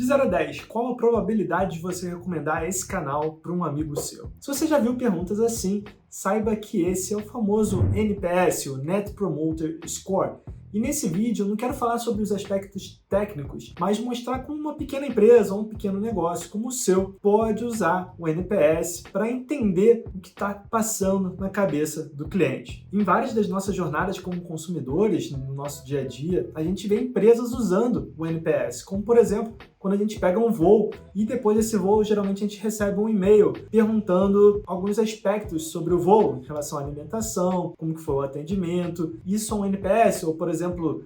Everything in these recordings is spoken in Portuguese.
De 0 a 10, qual a probabilidade de você recomendar esse canal para um amigo seu? Se você já viu perguntas assim, saiba que esse é o famoso NPS, o Net Promoter Score. E nesse vídeo eu não quero falar sobre os aspectos técnicos, mas mostrar como uma pequena empresa ou um pequeno negócio como o seu pode usar o NPS para entender o que está passando na cabeça do cliente. Em várias das nossas jornadas como consumidores, no nosso dia a dia, a gente vê empresas usando o NPS, como por exemplo, quando a gente pega um voo e depois desse voo, geralmente a gente recebe um e-mail perguntando alguns aspectos sobre o voo, em relação à alimentação, como que foi o atendimento. Isso é um NPS, ou por exemplo,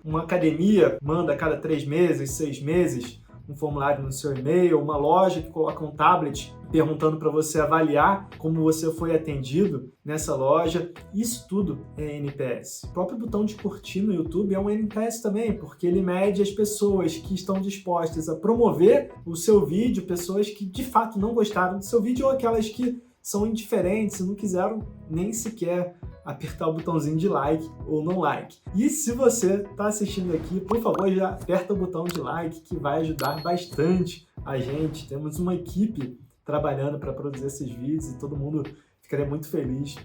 uma academia manda a cada 3 meses, 6 meses, um formulário no seu e-mail, uma loja que coloca um tablet perguntando para você avaliar como você foi atendido nessa loja. Isso tudo é NPS. O próprio botão de curtir no YouTube é um NPS também, porque ele mede as pessoas que estão dispostas a promover o seu vídeo, pessoas que de fato não gostaram do seu vídeo ou aquelas que são indiferentes e não quiseram nem sequer apertar o botãozinho de like ou não like. E se você está assistindo aqui, por favor, já aperta o botão de like que vai ajudar bastante a gente. Temos uma equipe trabalhando para produzir esses vídeos e todo mundo ficaria muito feliz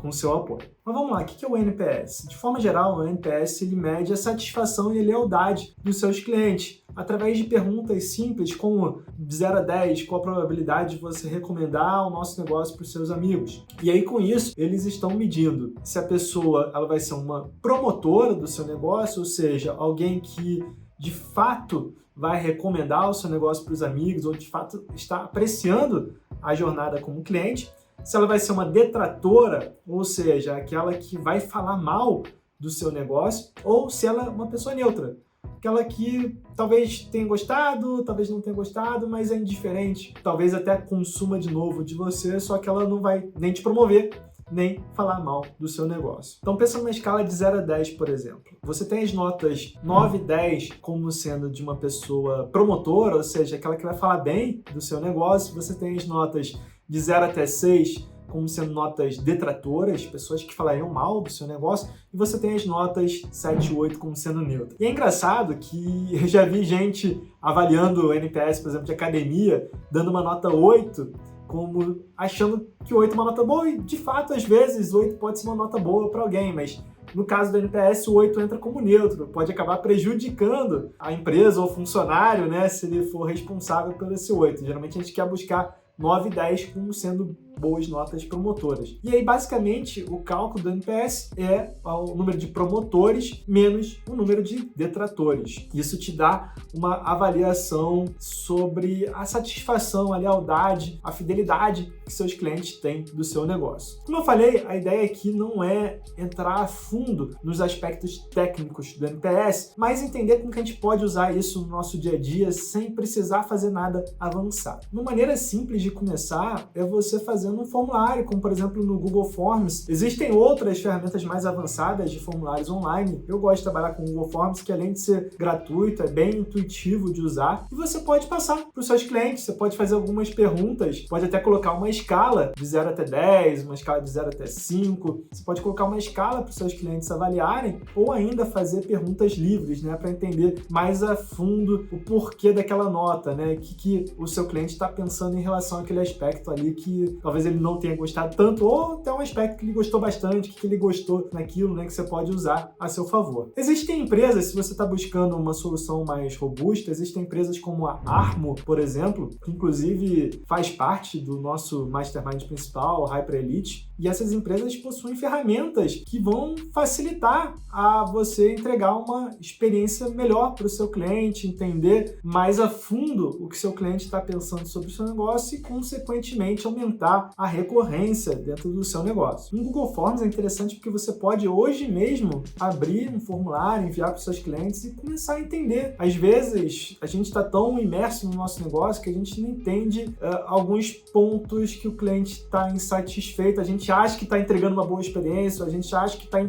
com o seu apoio. Mas vamos lá, o que é o NPS? De forma geral, o NPS ele mede a satisfação e a lealdade dos seus clientes, através de perguntas simples como de 0 a 10, qual a probabilidade de você recomendar o nosso negócio para os seus amigos. E aí com isso, eles estão medindo se a pessoa ela vai ser uma promotora do seu negócio, ou seja, alguém que de fato vai recomendar o seu negócio para os amigos ou de fato está apreciando a jornada como cliente, se ela vai ser uma detratora, ou seja, aquela que vai falar mal do seu negócio, ou se ela é uma pessoa neutra, aquela que talvez tenha gostado, talvez não tenha gostado, mas é indiferente, talvez até consuma de novo de você, só que ela não vai nem te promover, nem falar mal do seu negócio. Então pensa numa escala de 0 a 10, por exemplo. Você tem as notas 9 e 10 como sendo de uma pessoa promotora, ou seja, aquela que vai falar bem do seu negócio. Você tem as notas de 0 até 6 como sendo notas detratoras, pessoas que falariam mal do seu negócio, e você tem as notas 7 e 8 como sendo neutras. E é engraçado que eu já vi gente avaliando o NPS, por exemplo, de academia, dando uma nota 8, como achando que 8 é uma nota boa, e de fato, às vezes, 8 pode ser uma nota boa para alguém, mas no caso do NPS, o 8 entra como neutro, pode acabar prejudicando a empresa ou funcionário, né, se ele for responsável por esse 8. Geralmente a gente quer buscar 9 e 10 como sendo boas notas promotoras. E aí, basicamente, o cálculo do NPS é o número de promotores menos o número de detratores. Isso te dá uma avaliação sobre a satisfação, a lealdade, a fidelidade que seus clientes têm do seu negócio. Como eu falei, a ideia aqui não é entrar a fundo nos aspectos técnicos do NPS, mas entender como que a gente pode usar isso no nosso dia a dia sem precisar fazer nada avançado. Uma maneira simples de começar é você fazendo um formulário, como por exemplo no Google Forms. Existem outras ferramentas mais avançadas de formulários online. Eu gosto de trabalhar com o Google Forms, que além de ser gratuito, é bem intuitivo de usar. E você pode passar para os seus clientes, você pode fazer algumas perguntas, pode até colocar uma escala de 0 até 10, uma escala de 0 até 5. Você pode colocar uma escala para os seus clientes avaliarem, ou ainda fazer perguntas livres, né, para entender mais a fundo o porquê daquela nota, né, que o seu cliente está pensando em relação àquele aspecto ali que talvez ele não tenha gostado tanto, ou até um aspecto que ele gostou bastante, que ele gostou naquilo, né, que você pode usar a seu favor. Existem empresas, se você está buscando uma solução mais robusta, existem empresas como a Armo, por exemplo, que inclusive faz parte do nosso mastermind principal, o Hyper Elite, e essas empresas possuem ferramentas que vão facilitar a você entregar uma experiência melhor para o seu cliente, entender mais a fundo o que seu cliente está pensando sobre o seu negócio e, consequentemente, aumentar a recorrência dentro do seu negócio. No Google Forms é interessante porque você pode hoje mesmo abrir um formulário, enviar para os seus clientes e começar a entender. Às vezes, a gente está tão imerso no nosso negócio que a gente não entende alguns pontos que o cliente está insatisfeito. A gente acha que está entregando uma boa experiência, a gente acha que está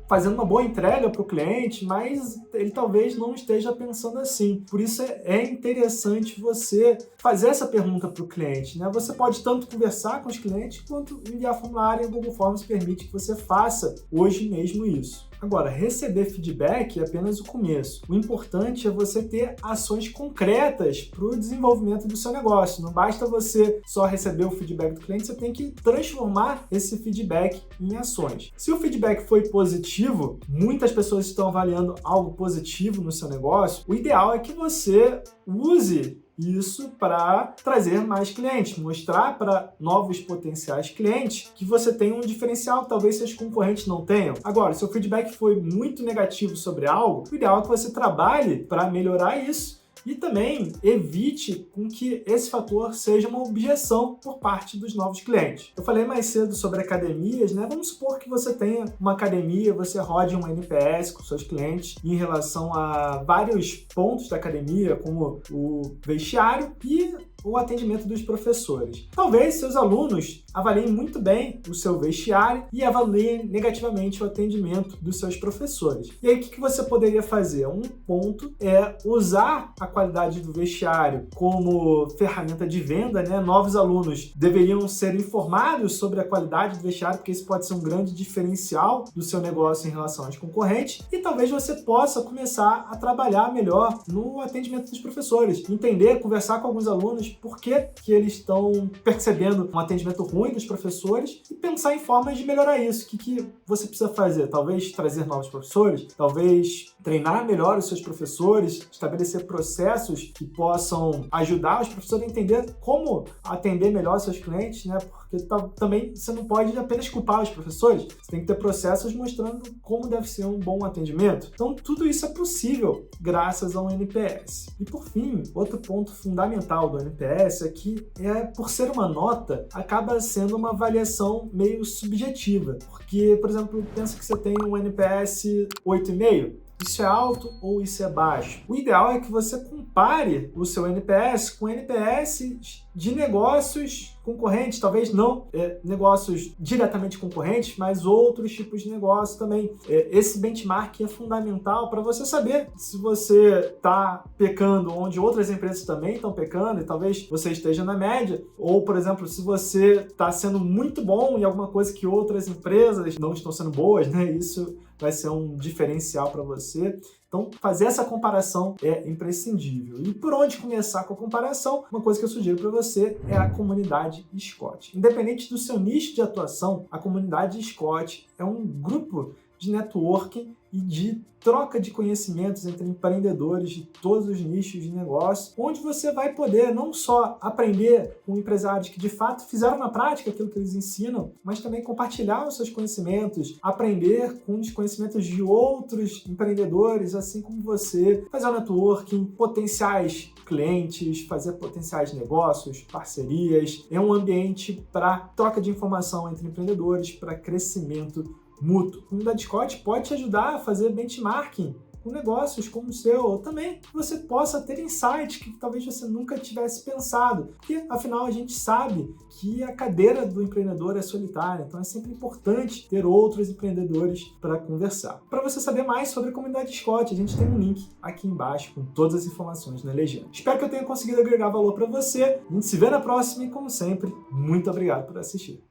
fazendo uma boa entrega para o cliente, mas ele talvez não esteja pensando assim. Por isso é interessante você fazer essa pergunta para o cliente, né? Você pode tanto conversar com os clientes quanto enviar formulário, e o Google Forms permite que você faça hoje mesmo isso. Agora, receber feedback é apenas o começo. O importante é você ter ações concretas para o desenvolvimento do seu negócio. Não basta você só receber o feedback do cliente, você tem que transformar esse feedback em ações. Se o feedback foi positivo, muitas pessoas estão avaliando algo positivo no seu negócio, o ideal é que você use isso para trazer mais clientes, mostrar para novos potenciais clientes que você tem um diferencial que talvez seus concorrentes não tenham. Agora, se o feedback foi muito negativo sobre algo, o ideal é que você trabalhe para melhorar isso e também evite com que esse fator seja uma objeção por parte dos novos clientes. Eu falei mais cedo sobre academias, né? Vamos supor que você tenha uma academia, você rode um NPS com seus clientes em relação a vários pontos da academia, como o vestiário e o atendimento dos professores. Talvez seus alunos avaliem muito bem o seu vestiário e avaliem negativamente o atendimento dos seus professores. E aí, o que você poderia fazer? Um ponto é usar a qualidade do vestiário como ferramenta de venda, né? Novos alunos deveriam ser informados sobre a qualidade do vestiário, porque isso pode ser um grande diferencial do seu negócio em relação aos concorrentes. E talvez você possa começar a trabalhar melhor no atendimento dos professores, entender, conversar com alguns alunos por que eles estão percebendo um atendimento ruim dos professores e pensar em formas de melhorar isso. O que você precisa fazer? Talvez trazer novos professores, talvez treinar melhor os seus professores, estabelecer processos que possam ajudar os professores a entender como atender melhor seus clientes, né? Porque também você não pode apenas culpar os professores, você tem que ter processos mostrando como deve ser um bom atendimento. Então, tudo isso é possível graças ao NPS. E por fim, outro ponto fundamental do NPS é que, por ser uma nota, acaba sendo uma avaliação meio subjetiva. Porque, por exemplo, pensa que você tem um NPS 8,5, isso é alto ou isso é baixo? O ideal é que você compare o seu NPS com NPS de negócios concorrentes, talvez não negócios diretamente concorrentes, mas outros tipos de negócio também. Esse benchmark é fundamental para você saber se você está pecando onde outras empresas também estão pecando e talvez você esteja na média, ou, por exemplo, se você está sendo muito bom em alguma coisa que outras empresas não estão sendo boas, né? Isso vai ser um diferencial para você. Então, fazer essa comparação é imprescindível. E por onde começar com a comparação? Uma coisa que eu sugiro para você é a comunidade Scott. Independente do seu nicho de atuação, a comunidade Scott é um grupo de networking e de troca de conhecimentos entre empreendedores de todos os nichos de negócio, onde você vai poder não só aprender com empresários que de fato fizeram na prática aquilo que eles ensinam, mas também compartilhar os seus conhecimentos, aprender com os conhecimentos de outros empreendedores, assim como você, fazer o networking, potenciais clientes, fazer potenciais negócios, parcerias. É um ambiente para troca de informação entre empreendedores, para crescimento mútuo. A comunidade Scott pode te ajudar a fazer benchmarking com negócios como o seu, ou também que você possa ter insights que talvez você nunca tivesse pensado, porque afinal a gente sabe que a cadeira do empreendedor é solitária, então é sempre importante ter outros empreendedores para conversar. Para você saber mais sobre a comunidade Scott, a gente tem um link aqui embaixo com todas as informações na legenda. Espero que eu tenha conseguido agregar valor para você, a gente se vê na próxima e, como sempre, muito obrigado por assistir.